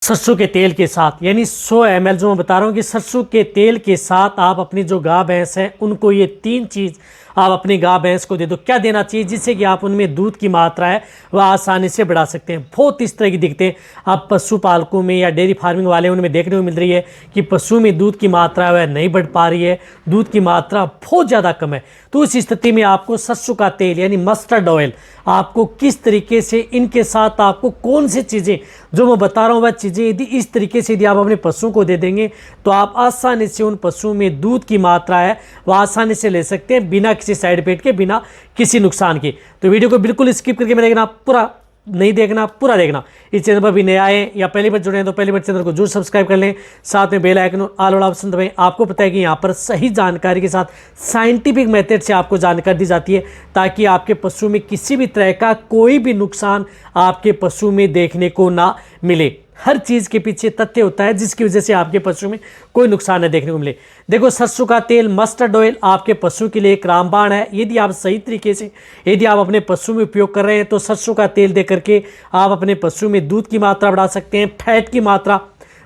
सरसों के तेल के साथ यानी 100 ml जो मैं बता रहा हूँ कि सरसों के तेल के साथ आप अपनी जो गाय भैंस है उनको ये 3 चीज़ आप अपनी गाय भैंस को दे दो। क्या देना चाहिए जिससे कि आप उनमें दूध की मात्रा है वह आसानी से बढ़ा सकते हैं। बहुत इस तरह की दिक्कतें आप पशुपालकों में या डेयरी फार्मिंग वाले उनमें देखने को मिल रही है कि पशु में दूध की मात्रा वह नहीं बढ़ पा रही है, दूध की मात्रा बहुत ज़्यादा कम है। तो उस स्थिति में आपको सरसों का तेल यानी मस्टर्ड ऑयल आपको किस तरीके से इनके साथ आपको कौन सी चीज़ें जो मैं बता रहा हूँ वह चीज़ें यदि इस तरीके से यदि आप अपने पशुओं को दे देंगे तो आप आसानी से उन पशुओं में दूध की मात्रा है वह आसानी से ले सकते हैं बिना किसी साइड इफेक्ट के, बिना किसी नुकसान के। तो वीडियो को बिल्कुल स्किप करके मैं देखना, पूरा नहीं देखना, पूरा देखना। इस चैनल पर भी नए आए या पहली बार जुड़े हैं तो पहली बार चैनल को जरूर सब्सक्राइब कर लें, साथ में बेल आइकन और ऑल वाला ऑप्शन दबाएं। आपको पता है कि यहाँ पर सही जानकारी के साथ साइंटिफिक मेथड से आपको जानकारी दी जाती है ताकि आपके पशु में किसी भी तरह का कोई भी नुकसान आपके पशु में देखने को ना मिले। हर चीज़ के पीछे तथ्य होता है जिसकी वजह से आपके पशु में कोई नुकसान न देखने को मिले। देखो, सरसों का तेल मस्टर्ड ऑयल आपके पशु के लिए एक रामबाण है। यदि आप सही तरीके से यदि आप अपने पशु में उपयोग कर रहे हैं तो सरसों का तेल दे करके आप अपने पशु में दूध की मात्रा बढ़ा सकते हैं, फैट की मात्रा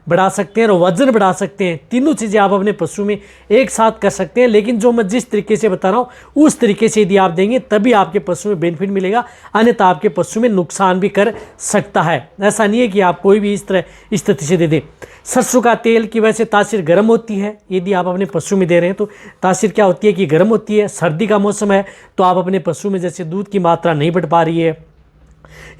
बढ़ा सकते हैं और वजन बढ़ा सकते हैं। तीनों चीज़ें आप अपने पशु में एक साथ कर सकते हैं। लेकिन जो मैं जिस तरीके से बता रहा हूँ उस तरीके से यदि आप देंगे तभी आपके पशु में बेनिफिट मिलेगा, अन्यथा आपके पशु में नुकसान भी कर सकता है। ऐसा नहीं है कि आप कोई भी इस तरह स्थिति से दे दें। सरसों का तेल की वजह से तासीर गर्म होती है। यदि आप अपने पशु में दे रहे हैं तो तासीर क्या होती है कि गर्म होती है। सर्दी का मौसम है तो आप अपने पशु में जैसे दूध की मात्रा नहीं बढ़ पा रही है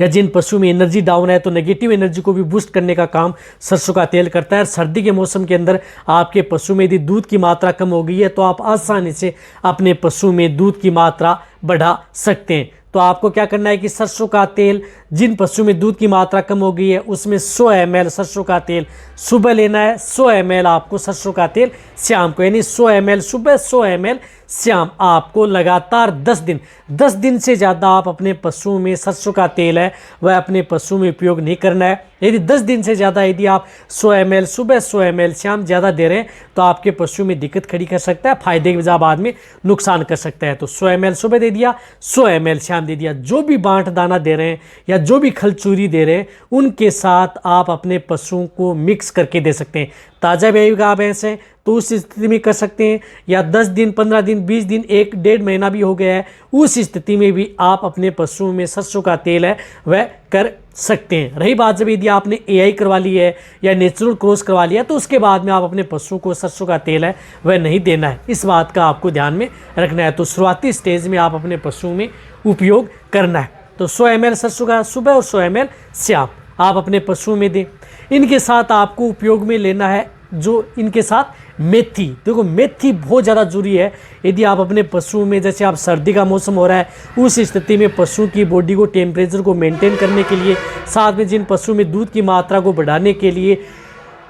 या जिन पशु में एनर्जी डाउन है तो नेगेटिव एनर्जी को भी बूस्ट करने का काम सरसों का तेल करता है। सर्दी के मौसम के अंदर आपके पशु में यदि दूध की मात्रा कम हो गई है तो आप आसानी से अपने पशु में दूध की मात्रा बढ़ा सकते हैं। तो आपको क्या करना है कि सरसों का तेल जिन पशु में दूध की मात्रा कम हो गई है उसमें 100 ml सरसों का तेल सुबह लेना है, 100 ml आपको सरसों का तेल शाम को, यानी 100 ml सुबह, 100 ml शाम। आपको लगातार 10 दिन से ज़्यादा आप अपने पशुओं में सरसों का तेल है वह अपने पशु में उपयोग नहीं करना है। यदि 10 दिन से ज़्यादा यदि आप 100 ml सुबह, 100 ml शाम ज़्यादा दे रहे हैं तो आपके पशु में दिक्कत खड़ी कर सकता है, फायदे के बजाय बाद में नुकसान कर सकता है। तो 100 ml सुबह दे दिया, 100 ml शाम दे दिया। जो भी बांट दाना दे रहे हैं या जो भी खलचूरी दे रहे हैं उनके साथ आप अपने पशुओं को मिक्स करके दे सकते हैं। ताज़ा ब्याई गाय भैंस है तो उस स्थिति में कर सकते हैं, या 10 दिन, 15 दिन, 20 दिन, 1-1.5 महीना भी हो गया है उस स्थिति में भी आप अपने पशुओं में सरसों का तेल है वह कर सकते हैं। रही बात जब यदि आपने एआई करवा ली है या नेचुरल क्रॉस करवा लिया तो उसके बाद में आप अपने पशुओं को सरसों का तेल है वह नहीं देना है। इस बात का आपको ध्यान में रखना है। तो शुरुआती स्टेज में आप अपने पशुओं में उपयोग करना है। तो 100 ml सरसों का सुबह और 100 ml शाम आप अपने पशुओं में दें। इनके साथ आपको उपयोग में लेना है जो इनके साथ मेथी। देखो, मेथी बहुत ज़्यादा जरूरी है। यदि आप अपने पशुओं में जैसे आप सर्दी का मौसम हो रहा है उस स्थिति में पशु की बॉडी को टेम्परेचर को मेंटेन करने के लिए, साथ में जिन पशु में दूध की मात्रा को बढ़ाने के लिए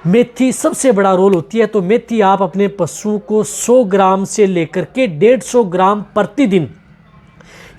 मेथी सबसे बड़ा रोल होती है। तो मेथी आप अपने पशुओं को 100 ग्राम से लेकर के 150 ग्राम प्रतिदिन,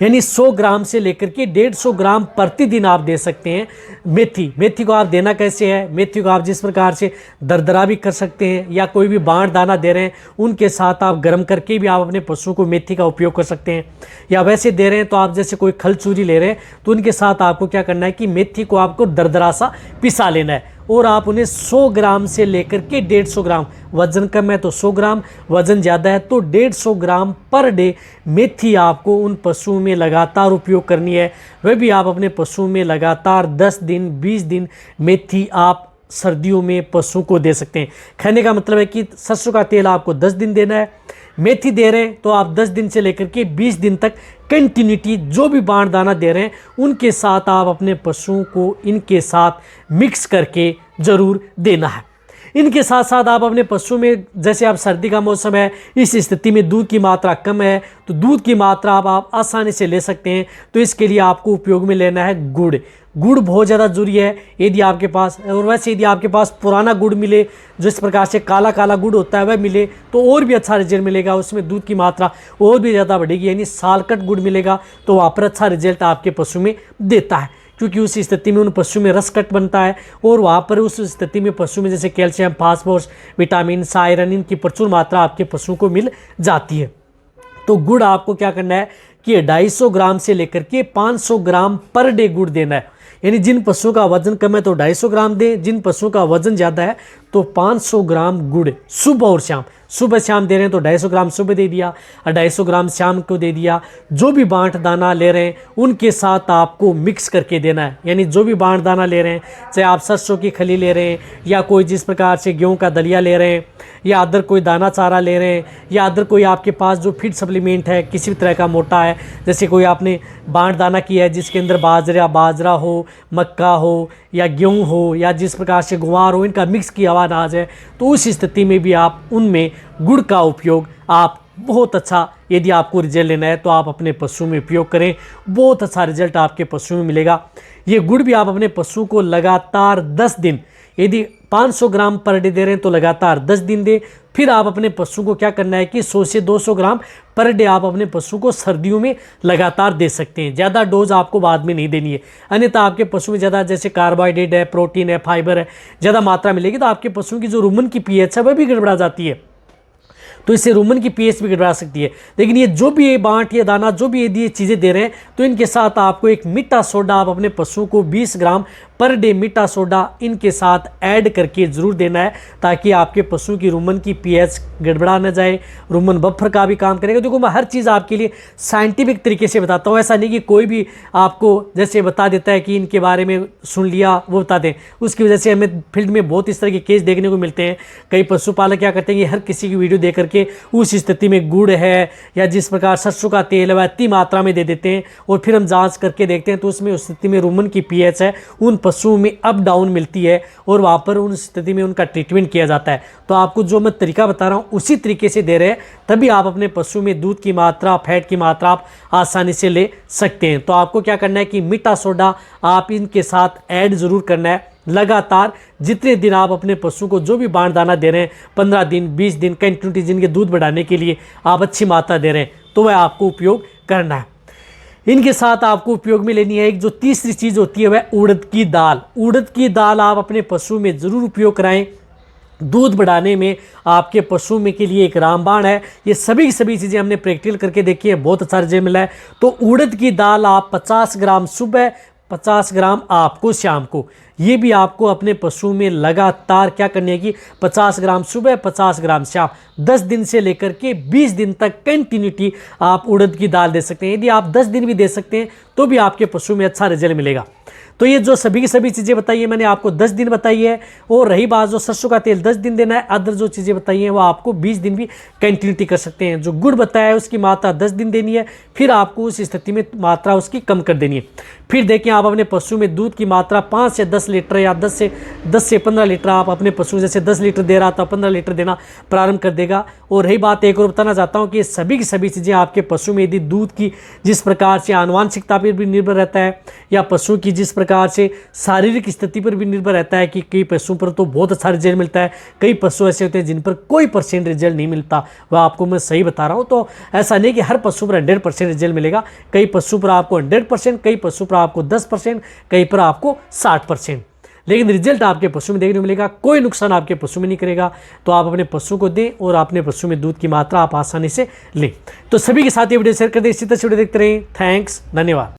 यानी 100 ग्राम से लेकर के 150 ग्राम प्रतिदिन आप दे सकते हैं। मेथी को आप देना कैसे है? मेथी को आप जिस प्रकार से दरदरा भी कर सकते हैं या कोई भी बांट दाना दे रहे हैं उनके साथ आप गर्म करके भी आप अपने पशुओं को मेथी का उपयोग कर सकते हैं। या वैसे दे रहे हैं तो आप जैसे कोई खल चूरी ले रहे हैं तो उनके साथ आपको क्या करना है कि मेथी को आपको दरदरा सा पिसा लेना है और आप उन्हें 100 ग्राम से लेकर के 150 ग्राम, वजन कम है तो 100 ग्राम, वजन ज़्यादा है तो 150 ग्राम पर डे मेथी आपको उन पशुओं में लगातार उपयोग करनी है। वह भी आप अपने पशुओं में लगातार 10 दिन, 20 दिन मेथी आप सर्दियों में पशुओं को दे सकते हैं। कहने का मतलब है कि सरसों का तेल आपको 10 दिन देना है, मेथी दे रहे हैं तो आप 10 दिन से लेकर के 20 दिन तक कंटिन्यूटी जो भी बांट दाना दे रहे हैं उनके साथ आप अपने पशुओं को इनके साथ मिक्स करके ज़रूर देना है। इनके साथ साथ आप अपने पशु में जैसे आप सर्दी का मौसम है इस स्थिति में दूध की मात्रा कम है तो दूध की मात्रा आप आसानी से ले सकते हैं। तो इसके लिए आपको उपयोग में लेना है गुड़। गुड़ बहुत ज़्यादा जरूरी है यदि आपके पास, और वैसे यदि आपके पास पुराना गुड़ मिले जो इस प्रकार से काला काला गुड़ होता है वह मिले तो और भी अच्छा रिजल्ट मिलेगा, उसमें दूध की मात्रा और भी ज़्यादा बढ़ेगी। यानी सालकट गुड़ मिलेगा तो वहाँ पर अच्छा रिजल्ट आपके पशु में देता है, क्योंकि उस स्थिति में उन पशु में रसकट बनता है और वहाँ पर उस स्थिति में पशु में जैसे कैल्शियम, फास्फोरस, विटामिन, आयरन इनकी प्रचुर मात्रा आपके पशुओं को मिल जाती है। तो गुड़ आपको क्या करना है कि 250 ग्राम से लेकर के 500 ग्राम पर डे गुड़ देना है। यानी जिन पशुओं का वजन कम है तो 250 ग्राम दें, जिन पशुओं का वजन ज़्यादा है तो 500 ग्राम गुड़ सुबह और शाम। सुबह शाम दे रहे हैं तो 250 ग्राम सुबह दे दिया और 250 ग्राम शाम को दे दिया। जो भी बांट दाना ले रहे हैं उनके साथ आपको मिक्स करके देना है। यानी जो भी बांट दाना ले रहे हैं, चाहे आप सरसों की खली ले रहे हैं या कोई जिस प्रकार से गेहूं का दलिया ले रहे हैं या अदर कोई दाना चारा ले रहे हैं या अदर कोई आपके पास जो फीड सप्लीमेंट है किसी भी तरह का मोटा है, जैसे कोई आपने बांट दाना किया है जिसके अंदर बाजरा हो, मक्का हो या गेहूं हो या जिस प्रकार से ग्वार हो, इनका मिक्स किया हुआ अनाज है, तो उस स्थिति में भी आप उनमें गुड़ का उपयोग आप बहुत अच्छा, यदि आपको रिजल्ट लेना है तो आप अपने पशु में उपयोग करें, बहुत अच्छा रिजल्ट आपके पशु में मिलेगा। ये गुड़ भी आप अपने पशु को लगातार 10 दिन, यदि 500 ग्राम पर डे दे रहे हैं तो लगातार 10 दिन दें। फिर आप अपने पशु को क्या करना है कि 100 से 200 ग्राम पर डे आप अपने पशु को सर्दियों में लगातार दे सकते हैं। ज़्यादा डोज आपको बाद में नहीं देनी है, अन्यथा आपके पशु में ज़्यादा जैसे कार्बोहाइड्रेट है, प्रोटीन है, फाइबर है, ज़्यादा मात्रा मिलेगी तो आपके पशु की जो रुमन की पीएच है वह भी गड़बड़ा जाती है, तो इससे रुमन की पीएच भी गड़बड़ा सकती है। लेकिन ये जो भी ये बांट या दाना जो भी यदि ये चीज़ें दे रहे हैं तो इनके साथ आपको एक मीठा सोडा आप अपने पशु को 20 ग्राम पर डे मीठा सोडा इनके साथ ऐड करके ज़रूर देना है, ताकि आपके पशु की रुमन की पीएच गड़बड़ा न जाए, रुमन बफर का भी काम करेगा। देखो मैं हर चीज़ आपके लिए साइंटिफिक तरीके से बताता हूँ, ऐसा नहीं कि कोई भी आपको जैसे बता देता है कि इनके बारे में सुन लिया वो बता दें। उसकी वजह से हमें फील्ड में बहुत इस तरह के केस देखने को मिलते हैं। कई पशुपालक क्या करते हैं कि हर किसी की वीडियो देख करके उस स्थिति में गुड़ है या जिस प्रकार सरसों का तेल है वह इतनी मात्रा में दे देते हैं और फिर हम जांच करके देखते हैं तो उसमें उस स्थिति में रुमन की पीएच है उन पशुओं में अप डाउन मिलती है और वहाँ पर उन स्थिति में उनका ट्रीटमेंट किया जाता है। तो आपको जो मैं तरीका बता रहा हूँ उसी तरीके से दे रहे हैं, तभी आप अपने पशु में दूध की मात्रा, फैट की मात्रा आप आसानी से ले सकते हैं। तो आपको क्या करना है कि मीठा सोडा आप इनके साथ ऐड ज़रूर करना है लगातार। जितने दिन आप अपने पशु को जो भी बांट दाना दे रहे हैं, 15 दिन 20 दिन कंटिन्यूटी जिनके दूध बढ़ाने के लिए आप अच्छी मात्रा दे रहे हैं, तो वह आपको उपयोग करना है। इनके साथ आपको उपयोग में लेनी है एक जो तीसरी चीज़ होती है वह उड़द की दाल। उड़द की दाल आप अपने पशु में ज़रूर उपयोग कराएं। दूध बढ़ाने में आपके पशु में के लिए एक रामबाण है। ये सभी चीज़ें हमने प्रैक्टिकल करके देखी है, बहुत अच्छा रिजल्ट मिला है। तो उड़द की दाल आप 50 ग्राम सुबह, 50 ग्राम आपको शाम को, ये भी आपको अपने पशु में लगातार क्या करनी है कि 50 ग्राम सुबह, 50 ग्राम शाम, 10 दिन से लेकर के 20 दिन तक कंटिन्यूटी आप उड़द की दाल दे सकते हैं। यदि आप 10 दिन भी दे सकते हैं तो भी आपके पशु में अच्छा रिजल्ट मिलेगा। तो ये जो सभी की सभी चीज़ें बताई है मैंने आपको 10 दिन बताई है, और रही बात जो सरसों का तेल 10 दिन देना है, अदर जो चीज़ें बताई हैं वो आपको 20 दिन भी कंटिन्यूटी कर सकते हैं। जो गुड़ बताया है उसकी मात्रा 10 दिन देनी है, फिर आपको उस स्थिति में मात्रा उसकी कम कर देनी है। फिर देखिए आप अपने पशु में दूध की मात्रा 5 से 10 लीटर या 10 से 15 लीटर आप अपने पशु, जैसे 10 लीटर दे रहा था 15 लीटर देना प्रारंभ कर देगा। और रही बात एक और बताना चाहता हूँ कि सभी की सभी चीज़ें आपके पशु में यदि दूध की जिस प्रकार से आनुवांशिकता पर भी निर्भर रहता है या पशु की जिस प्रकार से शारीरिक स्थिति पर भी निर्भर रहता है कि कई पशुओं पर तो बहुत अच्छा रिजल्ट मिलता है, कई पशु ऐसे होते हैं जिन पर कोई % रिजल्ट नहीं मिलता, वह आपको मैं सही बता रहा हूँ। तो ऐसा नहीं कि हर पशु पर 100% रिजल्ट मिलेगा, कई पशु पर आपको 100%, कई पशु पर आपको 10%, कई पर आपको 60%, लेकिन रिजल्ट आपके पशु में देखने को मिलेगा। कोई नुकसान आपके पशु में नहीं करेगा। तो आप अपने पशु को दें और अपने पशु में दूध की मात्रा आप आसानी से लें। तो सभी के साथ ये वीडियो शेयर कर दें, इसी तरह से वीडियो देखते रहें। थैंक्स, धन्यवाद।